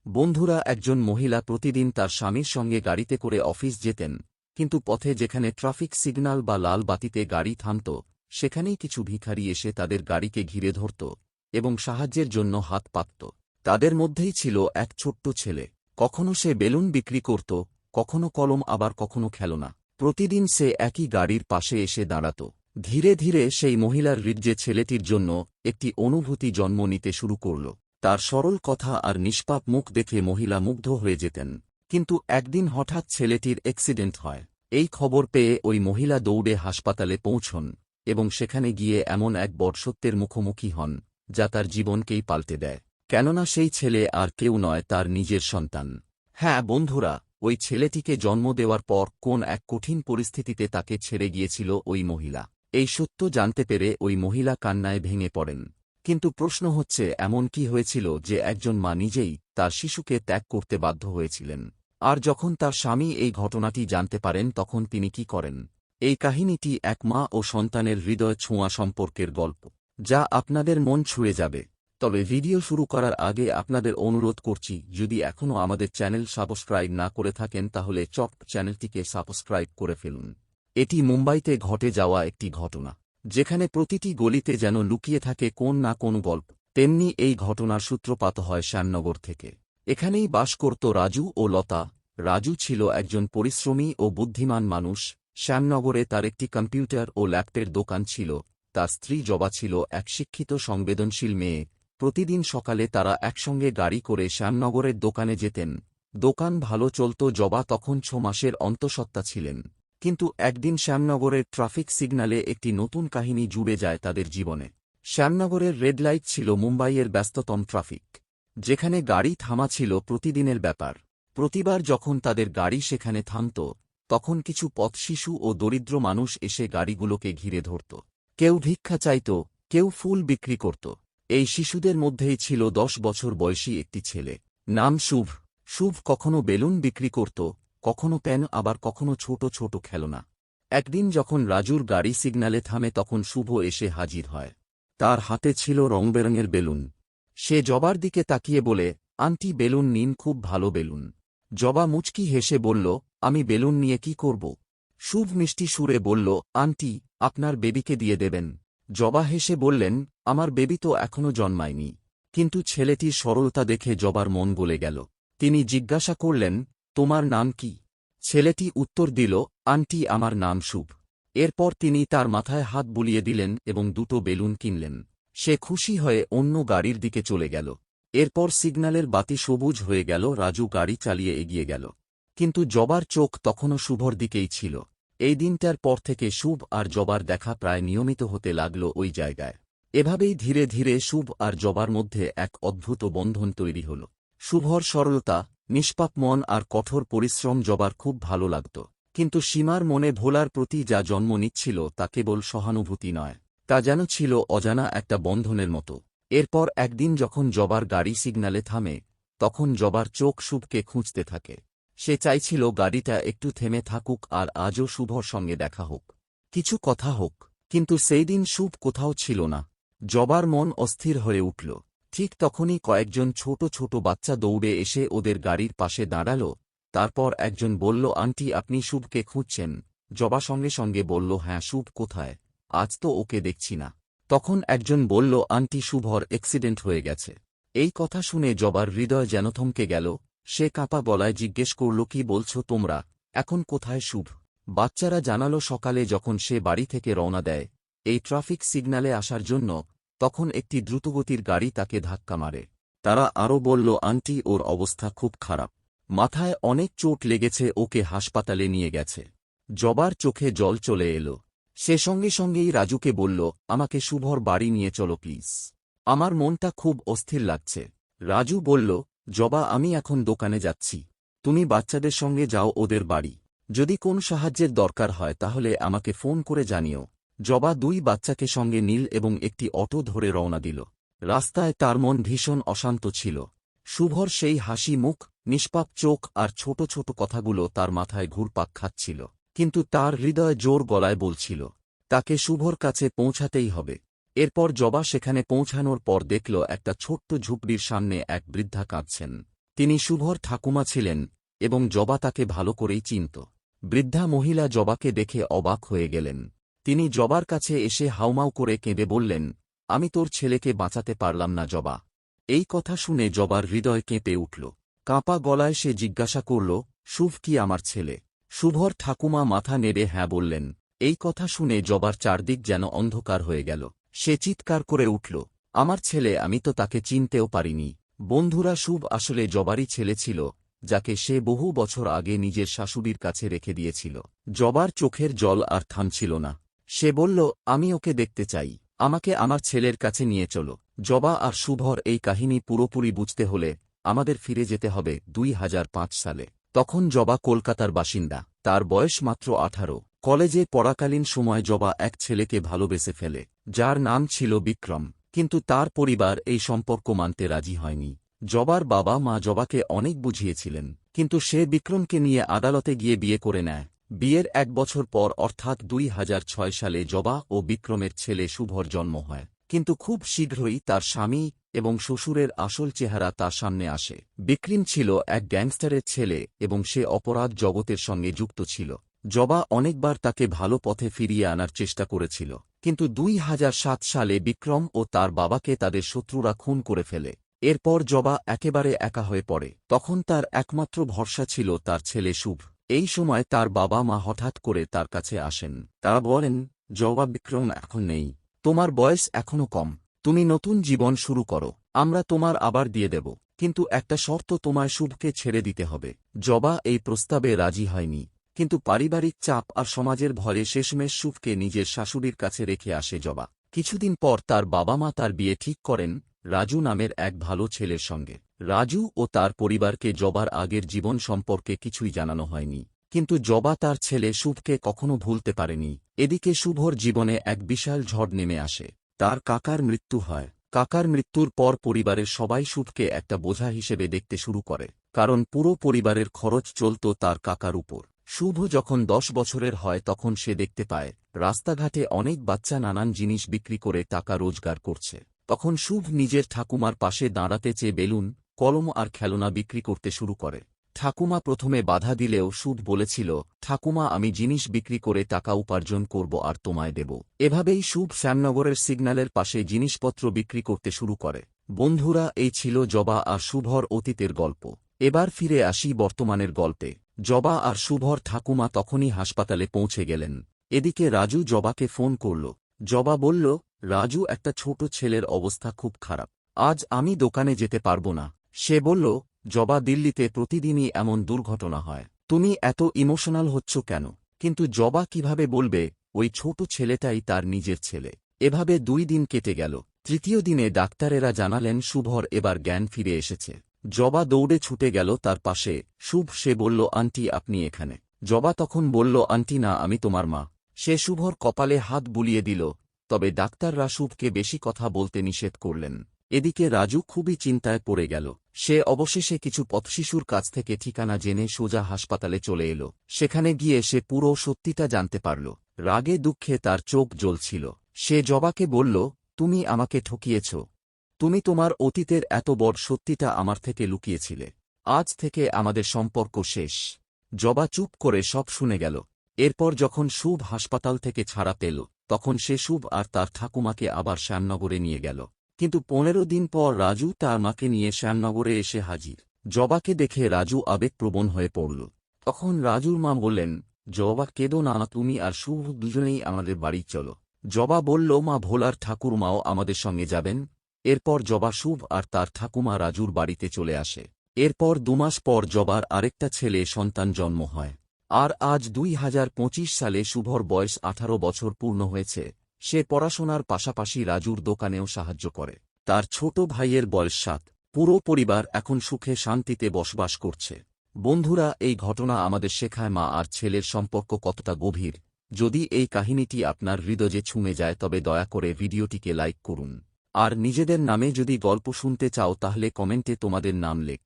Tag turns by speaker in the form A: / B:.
A: বন্ধুরা, একজন মহিলা প্রতিদিন তার স্বামীর সঙ্গে গাড়িতে করে অফিস যেতেন, কিন্তু পথে যেখানে ট্রাফিক সিগন্যাল বা লাল বাতিতে গাড়ি থামত, সেখানেই কিছু ভিখারি এসে তাদের গাড়িকে ঘিরে ধরত এবং সাহায্যের জন্য হাত পাতত। তাদের মধ্যেই ছিল এক ছোট্ট ছেলে। কখনো সে বেলুন বিক্রি করত, কখনো কলম, আবার কখনো খেলনা। প্রতিদিন সে একই গাড়ির পাশে এসে দাঁড়াত। ধীরে ধীরে সেই মহিলার হৃদয়ে ছেলেটির জন্য একটি অনুভূতি জন্ম নিতে শুরু করল। তার সরল কথা আর নিষ্পাপ মুখ দেখে মহিলা মুগ্ধ হয়ে যেতেন। কিন্তু একদিন হঠাৎ ছেলেটির অ্যাক্সিডেন্ট হয়। এই খবর পেয়ে ওই মহিলা দৌড়ে হাসপাতালে পৌঁছন এবং সেখানে গিয়ে এমন এক বড় সত্যের মুখোমুখি হন যা তার জীবনকেই পাল্টে দেয়। কেননা সেই ছেলে আর কেউ নয়, তার নিজের সন্তান। হ্যাঁ বন্ধুরা, ওই ছেলেটিকে জন্ম দেওয়ার পর কোন এক কঠিন পরিস্থিতিতে তাকে ছেড়ে গিয়েছিল ওই মহিলা। এই সত্য জানতে পেরে ওই মহিলা কান্নায় ভেঙে পড়েন। কিন্তু প্রশ্ন হচ্ছে, এমন কি হয়েছিল যে একজন মা নিজেই তার শিশুকে ত্যাগ করতে বাধ্য হয়েছিলেন? আর যখন তার স্বামী এই ঘটনাটি জানতে পারেন, তখন তিনি কি করেন? এই কাহিনীটি এক মা ও সন্তানের হৃদয় ছোঁয়া সম্পর্কের গল্প, যা আপনাদের মন ছুঁয়ে যাবে। তবে ভিডিও শুরু করার আগে আপনাদের অনুরোধ করছি, যদি এখনও আমাদের চ্যানেল সাবস্ক্রাইব না করে থাকেন তাহলে চ্যানেলটিকে সাবস্ক্রাইব করে ফেলুন। এটি মুম্বাইতে ঘটে যাওয়া একটি ঘটনা, যেখানে প্রতিটি গলিতে যেন লুকিয়ে থাকে কোন না কোন গল্প। তেমনি এই ঘটনার সূত্রপাত হয় শ্যামনগর থেকে। এখানেই বাস করত রাজু ও লতা। রাজু ছিল একজন পরিশ্রমী ও বুদ্ধিমান মানুষ। শ্যামনগরে তার একটি কম্পিউটার ও ল্যাপটপের দোকান ছিল। তার স্ত্রী জবা ছিল এক শিক্ষিত সংবেদনশীল মেয়ে। প্রতিদিন সকালে তারা একসঙ্গে গাড়ি করে শ্যামনগরের দোকানে যেতেন। দোকান ভালো চলত। জবা তখন 6 মাসের অন্তঃসত্ত্বা ছিলেন। কিন্তু একদিন শ্যামনগরের ট্রাফিক সিগন্যালে একটি নতুন কাহিনী জুড়ে যায় তাদের জীবনে। শ্যামনগরের রেড লাইট ছিল মুম্বাইয়ের ব্যস্ততম ট্রাফিক, যেখানে গাড়ি থামা ছিল প্রতিদিনের ব্যাপার। প্রতিবার যখন তাদের গাড়ি সেখানে থামত, তখন কিছু পথ শিশু ও দরিদ্র মানুষ এসে গাড়িগুলোকে ঘিরে ধরত। কেউ ভিক্ষা চাইত, কেউ ফুল বিক্রি করত। এই শিশুদের মধ্যেই ছিল 10 বছর বয়সী একটি ছেলে, নাম শুভ। শুভ কখনো বেলুন বিক্রি করত, কখনো পেন, আবার কখনো ছোট ছোট খেলনা। একদিন যখন রাজুর গাড়ি সিগন্যালে থামে, তখন শুভ এসে হাজির হয়। তার হাতে ছিল রংবেরঙের বেলুন। সে জবার দিকে তাকিয়ে বলে, আন্টি বেলুন নিন, খুব ভালো বেলুন। জবা মুচকি হেসে বলল, আমি বেলুন নিয়ে কি করব? শুভ মিষ্টি সুরে বলল, আন্টি, আপনার বেবিকে দিয়ে দেবেন। জবা হেসে বললেন, আমার বেবি তো এখনো জন্মায়নি। কিন্তু ছেলেটির সরলতা দেখে জবার মন গলে গেল। তিনি জিজ্ঞাসা করলেন, তোমার নাম কি? ছেলেটি উত্তর দিল, আন্টি, আমার নাম শুভ। এরপর তিনি তার মাথায় হাত বুলিয়ে দিলেন এবং 2টো বেলুন কিনলেন। সে খুশি হয়ে অন্য গাড়ির দিকে চলে গেল। এরপর সিগন্যালের বাতি সবুজ হয়ে গেল। রাজু গাড়ি চালিয়ে এগিয়ে গেল। কিন্তু জবার চোখ তখনও শুভর দিকেই ছিল। এই দিনটার পর থেকে শুভ আর জবার দেখা প্রায় নিয়মিত হতে লাগল ওই জায়গায়। এভাবেই ধীরে ধীরে শুভ আর জবার মধ্যে এক অদ্ভুত বন্ধন তৈরি হল। শুভর সরলতা, নিষ্পাপ মন আর কঠোর পরিশ্রম জবার খুব ভালো লাগত। কিন্তু সীমার মনে ভোলার প্রতি যা জন্ম নিচ্ছিল তা কেবল সহানুভূতি নয়, তা যেন ছিল অজানা একটা বন্ধনের মতো। এরপর একদিন যখন জবার গাড়ি সিগন্যালে থামে, তখন জবার চোখ শুভকে খুঁজতে থাকে। সে চাইছিল গাড়িটা একটু থেমে থাকুক আর আজও শুভর সঙ্গে দেখা হোক, কিছু কথা হোক। কিন্তু সেই দিন শুভ কোথাও ছিল না। জবার মন অস্থির হয়ে উঠল। ঠিক তখনই কয়েকজন ছোট ছোট বাচ্চা দৌড়ে এসে ওদের গাড়ির পাশে দাঁড়াল। তারপর একজন বলল, আন্টি, আপনি শুভকে খুঁজছেন? জবা সঙ্গে সঙ্গে বলল, হ্যাঁ, শুভ কোথায়? আজ তো ওকে দেখছি না। তখন একজন বলল, আন্টি, শুভর অ্যাক্সিডেন্ট হয়ে গেছে। এই কথা শুনে জবার হৃদয় যেন থমকে গেল। সে কাঁপা গলায় জিজ্ঞেস করল, কি বলছো তোমরা? এখন কোথায় শুভ? বাচ্চারা জানালো, সকালে যখন সে বাড়ি থেকে রওনা দেয় এই ট্রাফিক সিগন্যালে আসার জন্য, তখন একটি দ্রুতগতির গাড়ি তাকে ধাক্কা মারে। তারা আরও বলল, আন্টি, ওর অবস্থা খুব খারাপ, মাথায় অনেক চোট লেগেছে, ওকে হাসপাতালে নিয়ে গেছে। জবার চোখে জল চলে এলো। সে সঙ্গে সঙ্গেই রাজুকে বলল, আমাকে শুভর বাড়ি নিয়ে চলো প্লিজ, আমার মনটা খুব অস্থির লাগছে। রাজু বলল, জবা, আমি এখন দোকানে যাচ্ছি, তুমি বাচ্চাদের সঙ্গে যাও ওদের বাড়ি। যদি কোন সাহায্যের দরকার হয় তাহলে আমাকে ফোন করে জানিও। জবা 2 বাচ্চাকে সঙ্গে নিল এবং একটি অটো ধরে রওনা দিল। রাস্তায় তার মন ভীষণ অশান্ত ছিল। শুভর সেই হাসি মুখ, নিষ্পাপ চোখ আর ছোট ছোট কথাগুলো তার মাথায় ঘুরপাক খাচ্ছিল। কিন্তু তার হৃদয় জোর গলায় বলছিল, তাকে শুভর কাছে পৌঁছাতেই হবে। এরপর জবা সেখানে পৌঁছানোর পর দেখল একটা ছোট্ট ঝুপড়ির সামনে এক বৃদ্ধা কাঁদছেন। তিনি শুভর ঠাকুমা ছিলেন এবং জবা তাকে ভালো করেই চিনত। বৃদ্ধা মহিলা জবাকে দেখে অবাক হয়ে গেলেন। তিনি জবার কাছে এসে হাউমাউ করে কেঁদে বললেন, আমি তোর ছেলেকে বাঁচাতে পারলাম না জবা। এই কথা শুনে জবার হৃদয় কেঁপে উঠল। কাঁপা গলায় সে জিজ্ঞাসা করল, শুভ কি আমার ছেলে? শুভর ঠাকুমা মাথা নেড়ে হ্যাঁ বললেন। এই কথা শুনে জবার চারদিক যেন অন্ধকার হয়ে গেল। সে চিৎকার করে উঠল, আমার ছেলে, আমি তো তাকে চিনতেও পারিনি। বন্ধুরা, শুভ আসলে জবারই ছেলে ছিল, যাকে সে বহু বছর আগে নিজের শাশুড়ির কাছে রেখে দিয়েছিল। জবার চোখের জল আর থামছিল না। সে বলল, আমি ওকে দেখতে চাই, আমাকে আমার ছেলের কাছে নিয়ে চলো। জবা আর শুভর এই কাহিনী পুরোপুরি বুঝতে হলে আমাদের ফিরে যেতে হবে 2005 সালে। তখন জবা কলকাতার বাসিন্দা, তার বয়স মাত্র 18। কলেজে পড়াকালীন সময় জবা এক ছেলেকে ভালোবেসে ফেলে, যার নাম ছিল বিক্রম। কিন্তু তার পরিবার এই সম্পর্ক মানতে রাজি হয়নি। জবার বাবা মা জবাকে অনেক বুঝিয়েছিলেন, কিন্তু সে বিক্রমকে নিয়ে আদালতে গিয়ে বিয়ে করে নেয়। বিয়ের 1 বছর পর অর্থাৎ 2006 সালে জবা ও বিক্রমের ছেলে শুভর জন্ম হয়। কিন্তু খুব শীঘ্রই তার স্বামী এবং শ্বশুরের আসল চেহারা তার সামনে আসে। বিক্রম ছিল এক গ্যাংস্টারের ছেলে এবং সে অপরাধ জগতের সঙ্গে যুক্ত ছিল। জবা অনেকবার তাকে ভালো পথে ফিরিয়ে আনার চেষ্টা করেছিল, কিন্তু 2007 সালে বিক্রম ও তার বাবাকে তাদের শত্রুরা খুন করে ফেলে। এরপর জবা একেবারে একা হয়ে পড়ে। তখন তার একমাত্র ভরসা ছিল তার ছেলে শুভ। এই সময় তার বাবা মা হঠাৎ করে তার কাছে আসেন। তারা বলেন, জবা, বিক্রম এখন নেই, তোমার বয়স এখনো কম, তুমি নতুন জীবন শুরু করো, আমরা তোমার আবার দিয়ে দেব, কিন্তু একটা শর্ত, তোমায় শুভকে ছেড়ে দিতে হবে। জবা এই প্রস্তাবে রাজি হয়নি, কিন্তু পারিবারিক চাপ আর সমাজের ভয়ে শেষমেশ শুভকে নিজের শাশুড়ির কাছে রেখে আসে জবা। কিছুদিন পর তার বাবা মা তার বিয়ে ঠিক করেন রাজু নামের এক ভালো ছেলের সঙ্গে। রাজু ও তার পরিবারকে জবার আগের জীবন সম্পর্কে কিছুই জানানো হয়নি, কিন্তু জবা তার ছেলে শুভকে কখনো ভুলতে পারেনি। এদিকে শুভর জীবনে এক বিশাল ঝড় নেমে আসে। তার কাকার মৃত্যু হয়। কাকার মৃত্যুর পর পরিবারের সবাই শুভকে একটা বোঝা হিসেবে দেখতে শুরু করে, কারণ পুরো পরিবারের খরচ চলত তার কাকার উপর। শুভ যখন 10 বছরের হয় তখন সে দেখতে পায় রাস্তাঘাটে অনেক বাচ্চা নানান জিনিস বিক্রি করে টাকা রোজগার করছে। তখন শুভ নিজের ঠাকুমার পাশে দাঁড়াতে চেয়ে বেলুন, কলম আর খেলনা বিক্রি করতে শুরু করে। ঠাকুমা প্রথমে বাধা দিলেও শুভ বলেছিল, ঠাকুমা, আমি জিনিস বিক্রি করে টাকা উপার্জন করব আর তোমায় দেব। এভাবেই শুভ শ্যামনগরের সিগন্যালের পাশে জিনিসপত্র বিক্রি করতে শুরু করে। বন্ধুরা, এই ছিল জবা আর শুভর অতীতের গল্প। এবার ফিরে আসি বর্তমানের গল্পে। জবা আর শুভর ঠাকুমা তখনই হাসপাতালে পৌঁছে গেলেন। এদিকে রাজু জবাকে ফোন করল। জবা বলল, রাজু, একটা ছোট ছেলের অবস্থা খুব খারাপ, আজ আমি দোকানে যেতে পারব না। সে বলল, জবা, দিল্লিতে প্রতিদিনই এমন দুর্ঘটনা হয়, তুমি এত ইমোশনাল হচ্ছ কেন? কিন্তু জবা কিভাবে বলবে ওই ছোট ছেলেটাই তার নিজের ছেলে? এভাবে 2 দিন কেটে গেল। তৃতীয় দিনে ডাক্তারেরা জানালেন শুভর এবার জ্ঞান ফিরে এসেছে। জবা দৌড়ে ছুটে গেল তার পাশে। শুভ, সে বলল, আন্টি, আপনি এখানে? জবা তখন বলল, আন্টি না, আমি তোমার মা। সে শুভর কপালে হাত বুলিয়ে দিল, তবে ডাক্তাররা শুভকে বেশি কথা বলতে নিষেধ করলেন। এদিকে রাজু খুবই চিন্তায় পড়ে গেল। সে অবশেষে কিছু পথশিশুর কাছ থেকে ঠিকানা জেনে সোজা হাসপাতালে চলে এল। সেখানে গিয়ে সে পুরো সত্যিটা জানতে পারল। রাগে দুঃখে তার চোখ জ্বলছিল। সে জবাকে বলল, তুমি আমাকে ঠকিয়েছ, তুমি তোমার অতীতের এত বড় সত্যিটা আমার থেকে লুকিয়েছিলে। আজ থেকে আমাদের সম্পর্ক শেষ। জবা চুপ করে সব শুনে গেল। এরপর যখন শুভ হাসপাতাল থেকে ছাড়া পেল, তখন সে শুভ আর তার ঠাকুমাকে আবার শ্যামনগরে নিয়ে গেল। কিন্তু 15 দিন পর রাজু তার মাকে নিয়ে শ্যামনগরে এসে হাজির। জবাকে দেখে রাজু আবেগপ্রবণ হয়ে পড়ল। তখন রাজুর মা বললেন, জবা, কেঁদো না, তুমি আর শুভ দুজনেই আমাদের বাড়ি চলো। জবা বলল, মা, ভোলার ঠাকুরমাও আমাদের সঙ্গে যাবেন। এরপর জবা, শুভ আর তার ঠাকুমা রাজুর বাড়িতে চলে আসে। এরপর 2 মাস পর জবার আরেকটা ছেলে সন্তান জন্ম হয়। আর আজ 2025 সালে শুভর বয়স 18 বছর পূর্ণ হয়েছে। সে পড়াশোনার পাশাপাশি রাজুর দোকানেও সাহায্য করে। তার ছোট ভাইয়ের বয়স 7। পুরো পরিবার এখন সুখে শান্তিতে বসবাস করছে। বন্ধুরা, এই ঘটনা আমাদের শেখায় মা আর ছেলের সম্পর্ক কতটা গভীর। যদি এই কাহিনীটি আপনার হৃদয়ে ছুঁয়ে যায় তবে দয়া করে ভিডিওটিকে লাইক করুন। আর নিজেদের নামে যদি গল্প শুনতে চাও তাহলে কমেন্টে তোমাদের নাম লেখ।